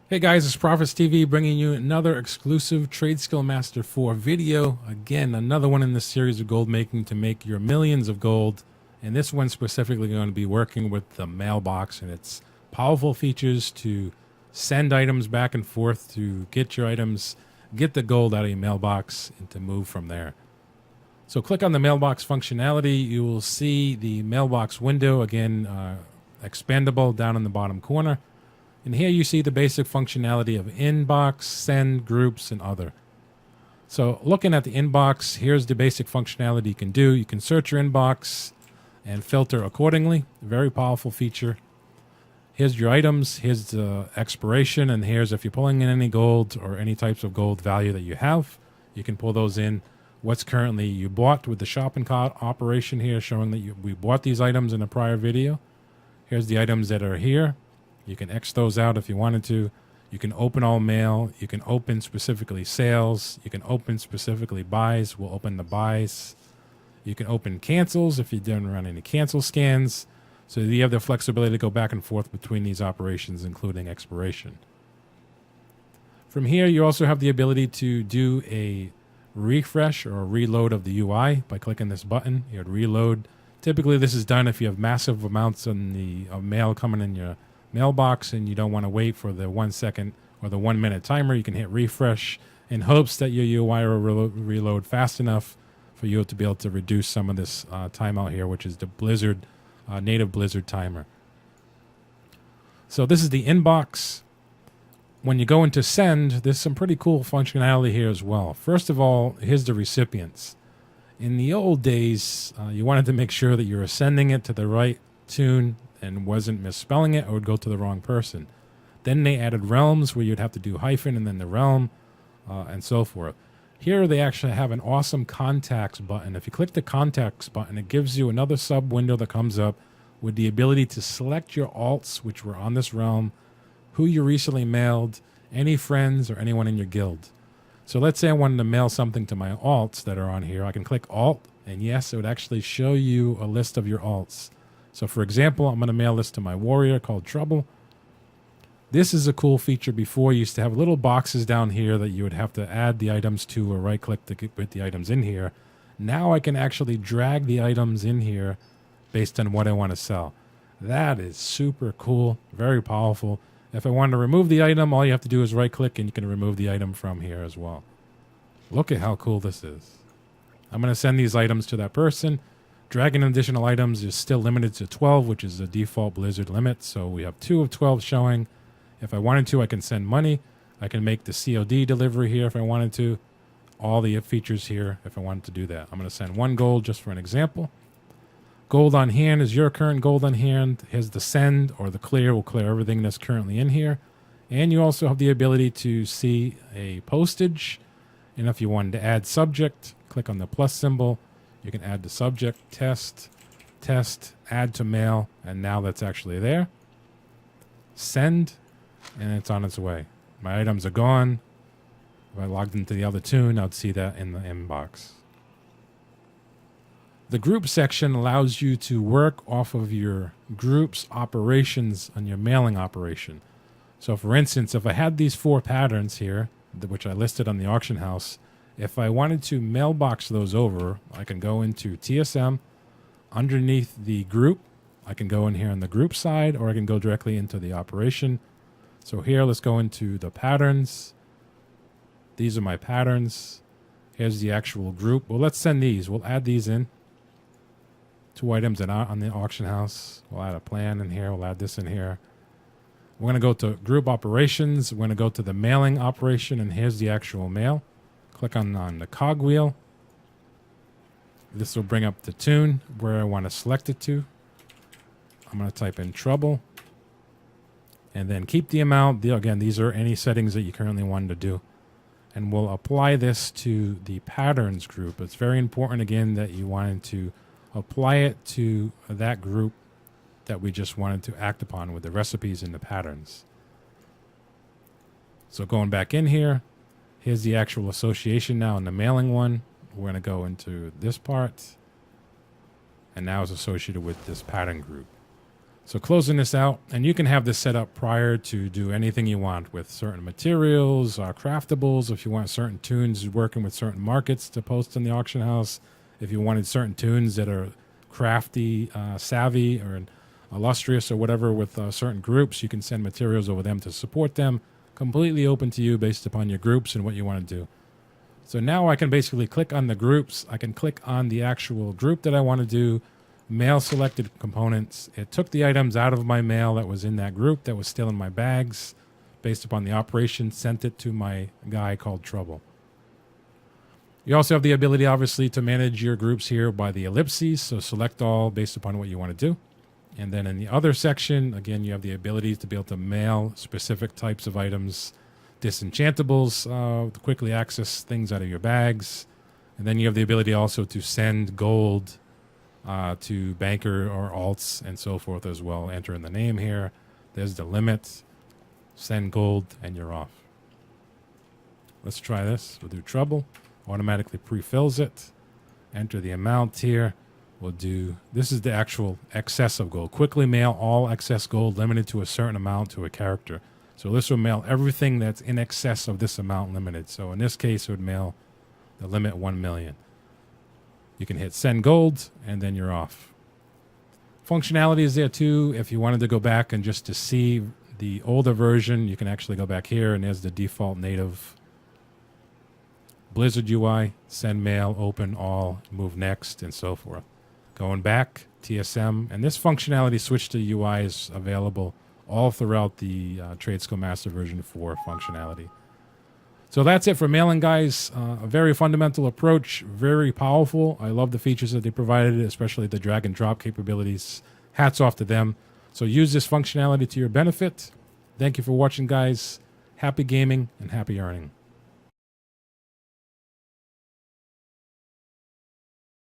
Hey guys, it's Profits TV bringing you another exclusive Trade Skill Master 4 video. Again, another one in this series of gold making to make your millions of gold. And this one specifically going to be working with the mailbox and its powerful features to send items back and forth to get your items, get the gold out of your mailbox and to move from there. So click on the mailbox functionality. You will see the mailbox window, again, expandable down in the bottom corner. And here you see the basic functionality of inbox, send, groups, and other. So looking at the inbox, here's the basic functionality you can do. You can search your inbox and filter accordingly. Very powerful feature. Here's your items, here's the expiration, and here's if you're pulling in any gold or any types of gold value that you have, you can pull those in. What's currently you bought with the shopping cart operation here, showing that we bought these items in a prior video. Here's the items that are here. You can X those out if you wanted to. You can open all mail. You can open specifically sales. You can open specifically buys. We'll open the buys. You can open cancels if you don't run any cancel scans. So you have the flexibility to go back and forth between these operations, including expiration. From here, you also have the ability to do a refresh or a reload of the UI by clicking this button. You would reload. Typically, this is done if you have massive amounts of mail coming in your mailbox and you don't want to wait for the 1 second or the 1 minute timer. You can hit refresh in hopes that your UI will reload fast enough for you to be able to reduce some of this timeout here, which is the Blizzard native Blizzard timer. So this is the inbox. When you go into send, there's some pretty cool functionality here as well. First of all, here's the recipients. In the old days, you wanted to make sure that you were sending it to the right tune and wasn't misspelling it or would go to the wrong person. Then they added realms where you'd have to do hyphen and then the realm and so forth. Here they actually have an awesome contacts button. If you click the contacts button, it gives you another sub window that comes up with the ability to select your alts which were on this realm, who you recently mailed, any friends or anyone in your guild. So let's say I wanted to mail something to my alts that are on here. I can click alt and yes, it would actually show you a list of your alts. So for example, I'm going to mail this to my warrior called Trouble. This is a cool feature. Before you used to have little boxes down here that you would have to add the items to or right click to put the items in here. Now I can actually drag the items in here based on what I want to sell. That is super cool, very powerful. If I want to remove the item, all you have to do is right click and you can remove the item from here as well. Look at how cool this is. I'm going to send these items to that person. Dragging additional items is still limited to 12, which is the default Blizzard limit. So we have 2 of 12 showing. If I wanted to, I can send money. I can make the COD delivery here if I wanted to. All the features here if I wanted to do that. I'm going to send 1 gold just for an example. Gold on hand is your current gold on hand. Here's the send or the clear. Will clear everything that's currently in here. And you also have the ability to see a postage. And if you wanted to add subject, click on the plus symbol. You can add the subject, test, add to mail, and now that's actually there. Send, and it's on its way. My items are gone. If I logged into the other tune, I'd see that in the inbox. The group section allows you to work off of your group's operations on your mailing operation. So for instance, if I had these 4 patterns here, which I listed on the auction house, if I wanted to mailbox those over, I can go into TSM. Underneath the group, I can go in here on the group side, or I can go directly into the operation. So here, let's go into the patterns. These are my patterns. Here's the actual group. Well, let's send these. We'll add these in. 2 items that are on the auction house. We'll add a plan in here. We'll add this in here. We're going to go to group operations. We're going to go to the mailing operation, and here's the actual mail. Click on the cogwheel. This will bring up the tune where I want to select it to. I'm going to type in Trouble. And then keep the amount. Again, these are any settings that you currently wanted to do. And we'll apply this to the patterns group. It's very important, again, that you wanted to apply it to that group that we just wanted to act upon with the recipes and the patterns. So going back in here, here's the actual association now in the mailing one. We're going to go into this part. And now it's associated with this pattern group. So closing this out, and you can have this set up prior to do anything you want with certain materials, craftables, if you want certain tunes working with certain markets to post in the auction house, if you wanted certain tunes that are crafty, savvy, or illustrious or whatever with certain groups, you can send materials over them to support them. Completely open to you based upon your groups and what you want to do. So now I can basically click on the groups. I can click on the actual group that I want to do. Mail selected components. It took the items out of my mail that was in that group that was still in my bags. Based upon the operation, sent it to my guy called Trouble. You also have the ability, obviously, to manage your groups here by the ellipses. So select all based upon what you want to do. And then in the other section, again, you have the ability to be able to mail specific types of items, disenchantables, to quickly access things out of your bags. And then you have the ability also to send gold to banker or alts and so forth as well. Enter in the name here. There's the limit. Send gold, and you're off. Let's try this. We'll do Trouble. Automatically pre-fills it. Enter the amount here. We'll do, this is the actual excess of gold. Quickly mail all excess gold limited to a certain amount to a character. So this will mail everything that's in excess of this amount limited. So in this case, it would mail the limit 1 million. You can hit send gold, and then you're off. Functionality is there too. If you wanted to go back and just to see the older version, you can actually go back here, and there's the default native Blizzard UI, send mail, open all, move next, and so forth. Going back, TSM, and this functionality switch to UI is available all throughout the Tradesco Master version 4 functionality. So that's it for mailing, guys. A very fundamental approach, very powerful. I love the features that they provided, especially the drag and drop capabilities. Hats off to them. So use this functionality to your benefit. Thank you for watching, guys. Happy gaming and happy earning.